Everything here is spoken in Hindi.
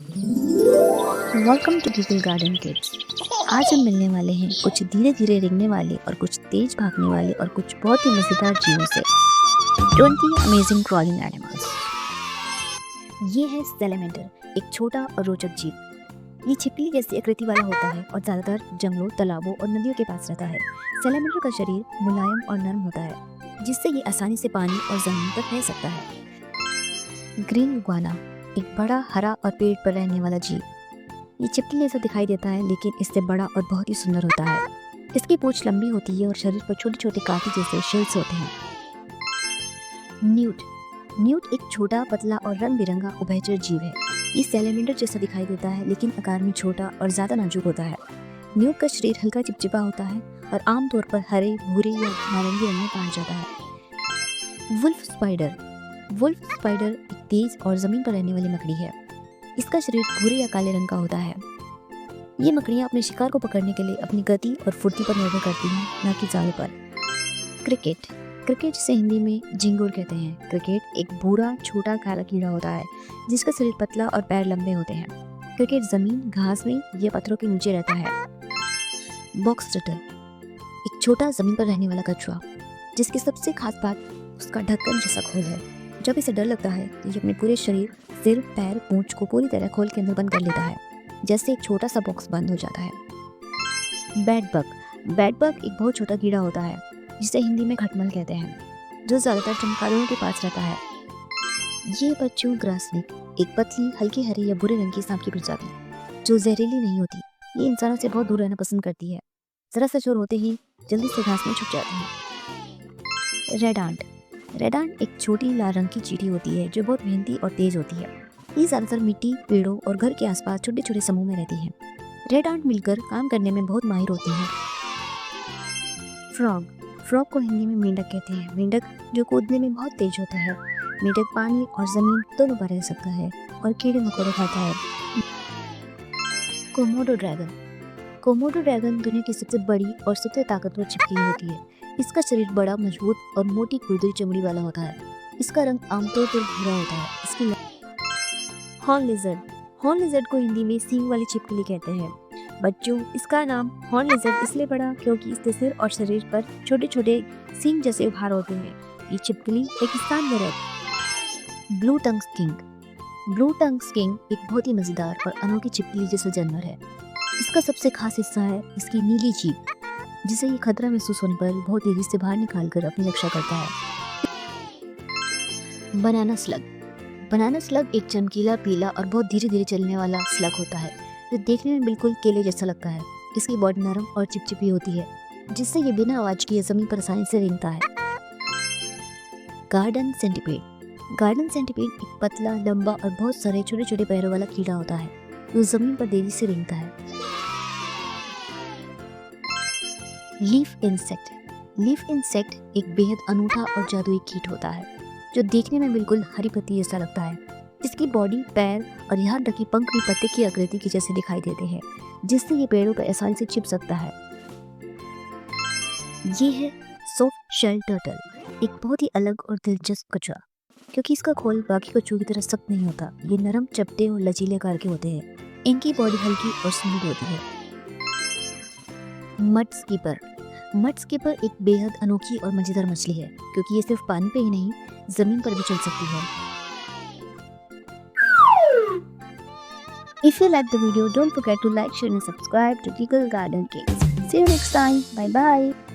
Welcome to Giggle Garden Kids. आज हम मिलने वाले हैं कुछ धीरे धीरे रेंगने वाले और कुछ तेज भागने वाले और कुछ बहुत ही मज़ेदार जीवों से। 20 अमेजिंग क्रॉलिंग एनिमल्स। ये है सैलामेंडर, एक छोटा और रोचक जीव। ये छिपकली जैसी आकृति वाला होता है और ज़्यादातर जंगलों, तालाबों और नदियों के पास रहता है। सैलामेंडर का शरीर मुलायम और नरम होता है, जिससे ये आसानी से पानी और ज़मीन पर रह सकता है। ग्रीन इग्वाना, एक बड़ा हरा और पेड़ पर रहने वाला जीव। ये छिपकली जैसा दिखाई देता है, लेकिन इससे बड़ा और बहुत ही सुंदर होता है। इसकी पूंछ लंबी होती है और शरीर पर छोटे छोटे कांटे जैसे शेल्स होते हैं। न्यूट एक छोटा, पतला और रंग बिरंगा उभयचर जीव है। ये सैलामेंडर जैसा दिखाई देता है, लेकिन आकार में छोटा और ज्यादा नाजुक होता है। न्यूट का शरीर हल्का चिपचिपा होता है और आमतौर पर हरे, भूरे या नारंगी रंग में पाया जाता है। वुल्फ स्पाइडर एक तेज और जमीन पर रहने वाली मकड़ी है। इसका शरीर भूरे या काले रंग का होता है। ये मकड़ियाँ अपने शिकार को पकड़ने के लिए अपनी गति और फुर्ती पर निर्भर करती हैं, न कि जालों पर। क्रिकेट जिसे हिंदी में झिंगुर कहते हैं। क्रिकेट एक भूरा छोटा काला कीड़ा होता है, जिसका शरीर पतला और पैर लंबे होते हैं। क्रिकेट जमीन, घास में या पत्थरों के नीचे रहता है। बॉक्स टर्टल एक छोटा जमीन पर रहने वाला कछुआ, जिसकी सबसे खास बात उसका ढक्कन जैसा खोल है। जब इसे डर लगता है तो ये अपने पूरे शरीर, सिर, पैर, पूंछ को पूरी तरह खोल के अंदर बंद कर लेता है, जैसे एक छोटा सा बॉक्स बंद हो जाता है। बेड बग एक बहुत छोटा कीड़ा होता है, जिसे हिंदी में खटमल कहते हैं, जो ज्यादातर चमगादड़ों के पास रहता है। ये बच्चों ग्रास स्नेक, एक पतली, हल्के हरे या भूरे रंग की सांप की प्रजाति, जो जहरीली नहीं होती। ये इंसानों से बहुत दूर रहना पसंद करती है। जरा सा शोर होते ही जल्दी से घास में छुप जाती है। रेड आंट एक छोटी लाल रंग की चींटी होती है, जो बहुत मेहनती और तेज होती है। ये ज्यादातर मिट्टी, पेड़ों और घर के आसपास छोटे छोटे समूह में रहती है। रेड आंट मिलकर काम करने में बहुत माहिर होती है। फ्रॉग को हिंदी में मेंढक कहते हैं। मेंढक जो कूदने में बहुत तेज होता है। मेंढक पानी और जमीन दोनों पर रह सकता है और कीड़े मकोड़े खाता है। कोमोडो ड्रैगन दुनिया की सबसे बड़ी और सबसे ताकतवर छिपकली होती है। इसका शरीर बड़ा, मजबूत और मोटी खुरदरी चमड़ी वाला होता है। इसका रंग आमतौर पर भूरा होता है। इसकी हॉर्न लिजर्ड को हिंदी में सींग वाली छिपकली कहते हैं। बच्चों, इसका नाम हॉर्न लिजर्ड इसलिए पड़ा क्योंकि इसके सिर और शरीर पर छोटे छोटे सींग जैसे उभार होते हैं। ये छिपकली रेगिस्तान में रहती। ब्लू टंग स्किंक एक बहुत ही मजेदार और अनोखी छिपकली जैसा जानवर है। इसका सबसे खास हिस्सा है इसकी नीली जीभ, जिसे ये खतरा महसूस होने पर बहुत तेजी से बाहर निकालकर अपनी रक्षा करता है। बनाना स्लग एक चमकीला, पीला और बहुत धीरे धीरे चलने वाला स्लग होता है, जो देखने में बिल्कुल केले जैसा लगता है। इसकी बॉडी नरम और चिपचिपी होती है, जिससे ये बिना आवाज किए जमीन पर आसानी से रेंगता है। गार्डन सेंटीपीड एक पतला, लंबा और बहुत सारे छोटे छोटे पैरों वाला कीड़ा होता है, जो जमीन पर तेजी से रेंगता है। लीफ इंसेक्ट एक बेहद अनूठा और जादुई कीट होता है, जो देखने में बिल्कुल हरी पत्ती जैसा लगता है। इसकी बॉडी, पैर और यहाँ तक कि पंख भी पत्ते की आकृति की जैसे दिखाई देते हैं, जिससे ये पेड़ों पर आसानी से छिप सकता है। ये है सॉफ्ट शेल टर्टल, एक बहुत ही अलग और दिलचस्प कछुआ। क्योंकि इसका खोल बाकी कछुओं की तरह सख्त नहीं होता, ये नरम, चपटे और लचीले आकार के होते हैं। इनकी बॉडी हल्की और स्मूथ होती है। मड स्कीपर एक बेहद अनोखी और मजेदार मछली है, क्योंकि ये सिर्फ पानी पे ही नहीं, जमीन पर भी चल सकती है। If you like the video, don't forget to like, share and subscribe to Giggle Garden Kids. See you next time. Bye bye.